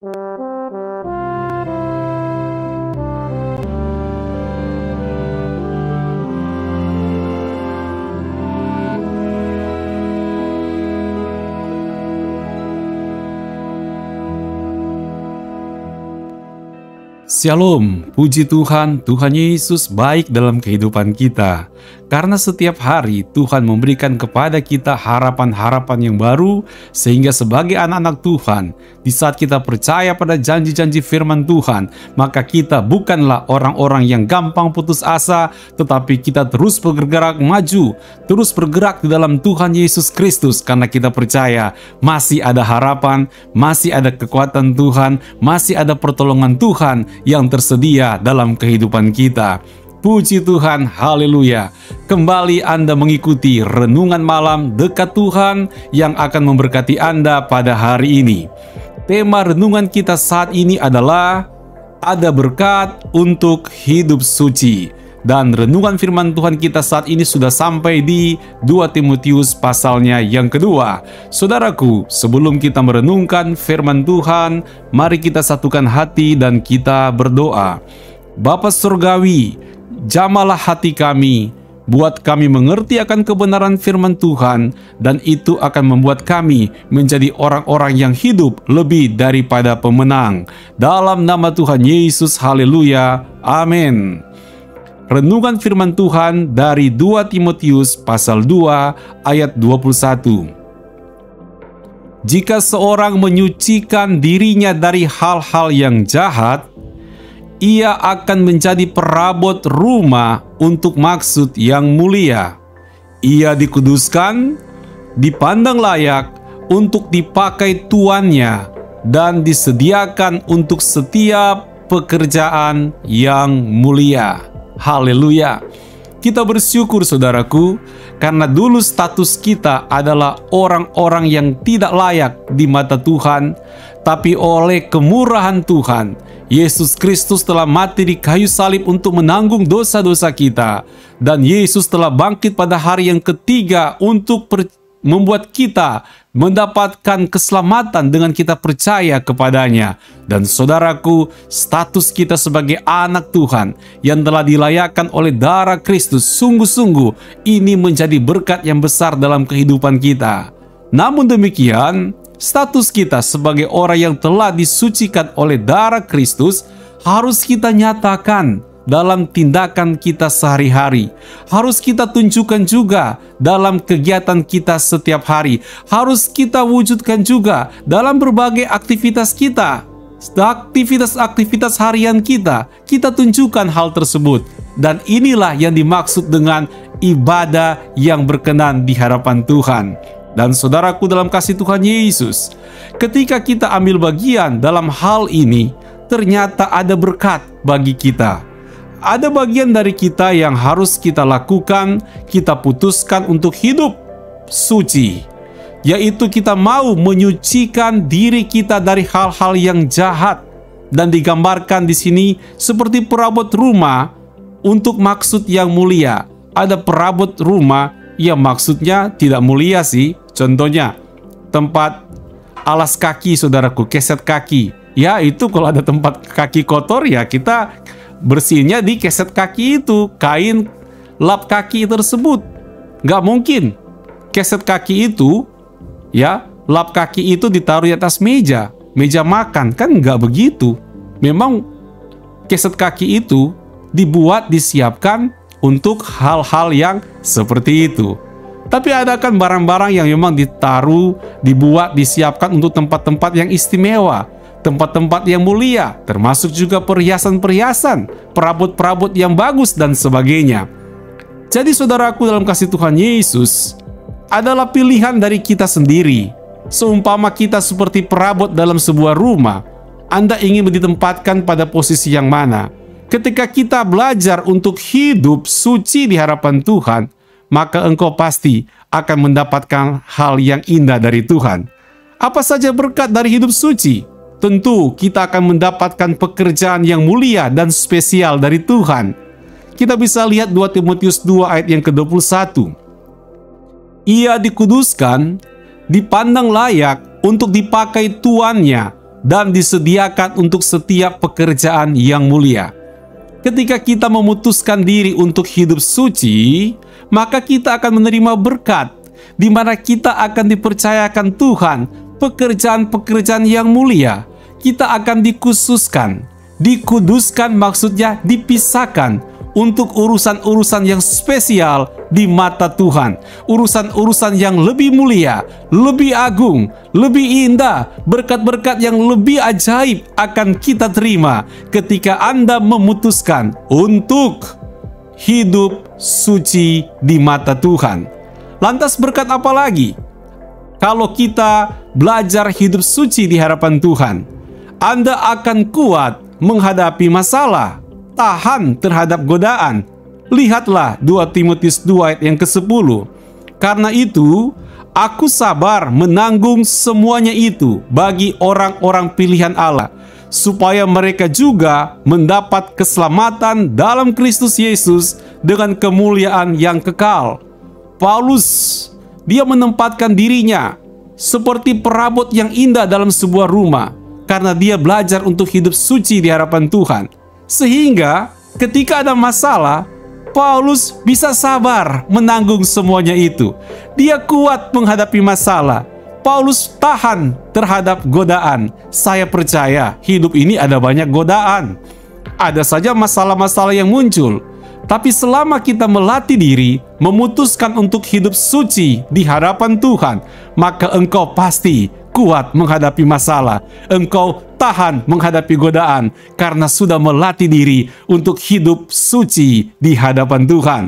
Shalom, puji Tuhan, Tuhan Yesus baik dalam kehidupan kita. Karena setiap hari Tuhan memberikan kepada kita harapan-harapan yang baru, sehingga sebagai anak-anak Tuhan, di saat kita percaya pada janji-janji firman Tuhan, maka kita bukanlah orang-orang yang gampang putus asa, tetapi kita terus bergerak maju, terus bergerak di dalam Tuhan Yesus Kristus, karena kita percaya masih ada harapan, masih ada kekuatan Tuhan, masih ada pertolongan Tuhan yang tersedia dalam kehidupan kita. Puji Tuhan, haleluya. Kembali Anda mengikuti renungan malam dekat Tuhan yang akan memberkati Anda pada hari ini. Tema renungan kita saat ini adalah ada berkat untuk hidup suci. Dan renungan firman Tuhan kita saat ini sudah sampai di 2 Timotius pasalnya yang kedua. Saudaraku, sebelum kita merenungkan firman Tuhan, mari kita satukan hati dan kita berdoa. Bapa Surgawi, jamalah hati kami, buat kami mengerti akan kebenaran firman Tuhan, dan itu akan membuat kami menjadi orang-orang yang hidup lebih daripada pemenang. Dalam nama Tuhan Yesus, haleluya, amin. Renungan firman Tuhan dari 2 Timotius pasal 2 ayat 21. Jika seorang menyucikan dirinya dari hal-hal yang jahat, ia akan menjadi perabot rumah untuk maksud yang mulia. Ia dikuduskan, dipandang layak untuk dipakai tuannya, dan disediakan untuk setiap pekerjaan yang mulia. Haleluya. Kita bersyukur saudaraku, karena dulu status kita adalah orang-orang yang tidak layak di mata Tuhan, tapi oleh kemurahan Tuhan, Yesus Kristus telah mati di kayu salib untuk menanggung dosa-dosa kita. Dan Yesus telah bangkit pada hari yang ketiga untuk membuat kita mendapatkan keselamatan dengan kita percaya kepadanya. Dan saudaraku, status kita sebagai anak Tuhan yang telah dilayakkan oleh darah Kristus, sungguh-sungguh ini menjadi berkat yang besar dalam kehidupan kita. Namun demikian, status kita sebagai orang yang telah disucikan oleh darah Kristus harus kita nyatakan dalam tindakan kita sehari-hari. Harus kita tunjukkan juga dalam kegiatan kita setiap hari. Harus kita wujudkan juga dalam berbagai aktivitas kita. Aktivitas harian kita tunjukkan hal tersebut. Dan inilah yang dimaksud dengan ibadah yang berkenan di hadapan Tuhan. Dan saudaraku dalam kasih Tuhan Yesus, ketika kita ambil bagian dalam hal ini, ternyata ada berkat bagi kita. Ada bagian dari kita yang harus kita lakukan, kita putuskan untuk hidup suci, yaitu kita mau menyucikan diri kita dari hal-hal yang jahat, dan digambarkan di sini seperti perabot rumah untuk maksud yang mulia. Ada perabot rumah yang maksudnya tidak mulia sih. Contohnya, tempat alas kaki saudaraku, keset kaki. Ya itu kalau ada tempat kaki kotor ya kita bersihnya di keset kaki itu, kain lap kaki tersebut. Gak mungkin keset kaki itu, ya lap kaki itu ditaruh di atas meja makan, kan gak begitu. Memang keset kaki itu dibuat, disiapkan untuk hal-hal yang seperti itu. Tapi ada kan barang-barang yang memang ditaruh, dibuat, disiapkan untuk tempat-tempat yang istimewa, tempat-tempat yang mulia, termasuk juga perhiasan-perhiasan, perabot-perabot yang bagus dan sebagainya. Jadi saudaraku dalam kasih Tuhan Yesus, adalah pilihan dari kita sendiri. Seumpama kita seperti perabot dalam sebuah rumah, Anda ingin ditempatkan pada posisi yang mana? Ketika kita belajar untuk hidup suci di hadapan Tuhan, maka engkau pasti akan mendapatkan hal yang indah dari Tuhan. Apa saja berkat dari hidup suci? Tentu kita akan mendapatkan pekerjaan yang mulia dan spesial dari Tuhan. Kita bisa lihat 2 Timotius 2 ayat yang ke-21. Ia dikuduskan, dipandang layak untuk dipakai tuannya, dan disediakan untuk setiap pekerjaan yang mulia. Ketika kita memutuskan diri untuk hidup suci, maka kita akan menerima berkat, di mana kita akan dipercayakan Tuhan pekerjaan-pekerjaan yang mulia. Kita akan dikhususkan, dikuduskan, maksudnya dipisahkan untuk urusan-urusan yang spesial di mata Tuhan. Urusan-urusan yang lebih mulia, lebih agung, lebih indah, berkat-berkat yang lebih ajaib akan kita terima ketika Anda memutuskan untuk hidup suci di mata Tuhan. Lantas berkat apa lagi? Kalau kita belajar hidup suci di hadapan Tuhan, Anda akan kuat menghadapi masalah, tahan terhadap godaan. Lihatlah 2 Timotius 2 ayat yang ke-10. Karena itu, aku sabar menanggung semuanya itu bagi orang-orang pilihan Allah, supaya mereka juga mendapat keselamatan dalam Kristus Yesus dengan kemuliaan yang kekal. Paulus, dia menempatkan dirinya seperti perabot yang indah dalam sebuah rumah, karena dia belajar untuk hidup suci di hadapan Tuhan. Sehingga ketika ada masalah, Paulus bisa sabar menanggung semuanya itu. Dia kuat menghadapi masalah. Paulus tahan terhadap godaan. Saya percaya hidup ini ada banyak godaan. Ada saja masalah-masalah yang muncul. Tapi selama kita melatih diri, memutuskan untuk hidup suci di hadapan Tuhan, maka engkau pasti kuat menghadapi masalah. Engkau tahan menghadapi godaan karena sudah melatih diri untuk hidup suci di hadapan Tuhan.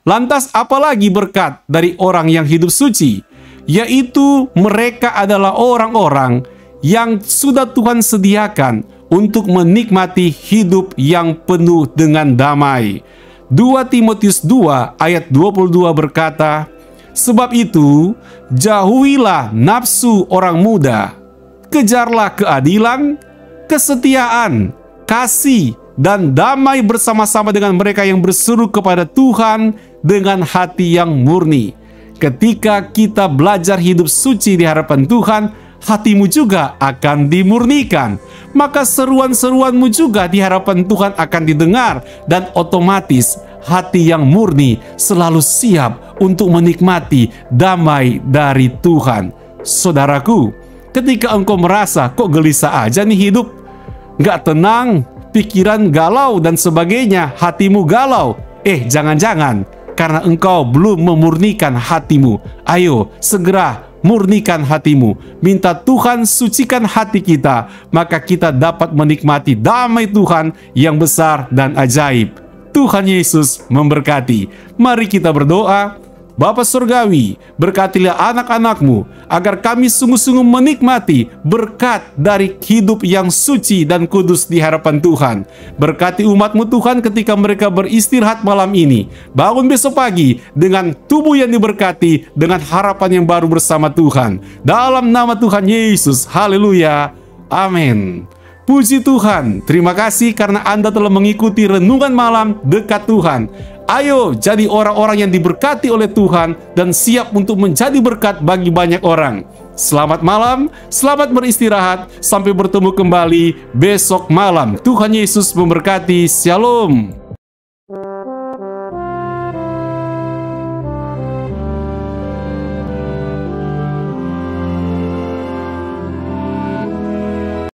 Lantas apalagi berkat dari orang yang hidup suci? Yaitu mereka adalah orang-orang yang sudah Tuhan sediakan untuk menikmati hidup yang penuh dengan damai. 2 Timotius 2 ayat 22 berkata, sebab itu, jauhilah nafsu orang muda, kejarlah keadilan, kesetiaan, kasih, dan damai bersama-sama dengan mereka yang berseru kepada Tuhan dengan hati yang murni. Ketika kita belajar hidup suci di hadapan Tuhan, hatimu juga akan dimurnikan. Maka seruan-seruanmu juga di hadapan Tuhan akan didengar, dan otomatis hati yang murni selalu siap untuk menikmati damai dari Tuhan. Saudaraku, ketika engkau merasa kok gelisah aja nih hidup, gak tenang, pikiran galau dan sebagainya, hatimu galau, jangan-jangan karena engkau belum memurnikan hatimu. Ayo segera murnikan hatimu, minta Tuhan sucikan hati kita, maka kita dapat menikmati damai Tuhan yang besar dan ajaib. Tuhan Yesus memberkati. Mari kita berdoa. Bapa Surgawi, berkatilah anak-anak-Mu agar kami sungguh-sungguh menikmati berkat dari hidup yang suci dan kudus di hadapan Tuhan. Berkati umat-Mu Tuhan ketika mereka beristirahat malam ini. Bangun besok pagi dengan tubuh yang diberkati, dengan harapan yang baru bersama Tuhan. Dalam nama Tuhan Yesus, haleluya, amin. Puji Tuhan, terima kasih karena Anda telah mengikuti renungan malam dekat Tuhan. Ayo jadi orang-orang yang diberkati oleh Tuhan dan siap untuk menjadi berkat bagi banyak orang. Selamat malam, selamat beristirahat, sampai bertemu kembali besok malam. Tuhan Yesus memberkati, shalom.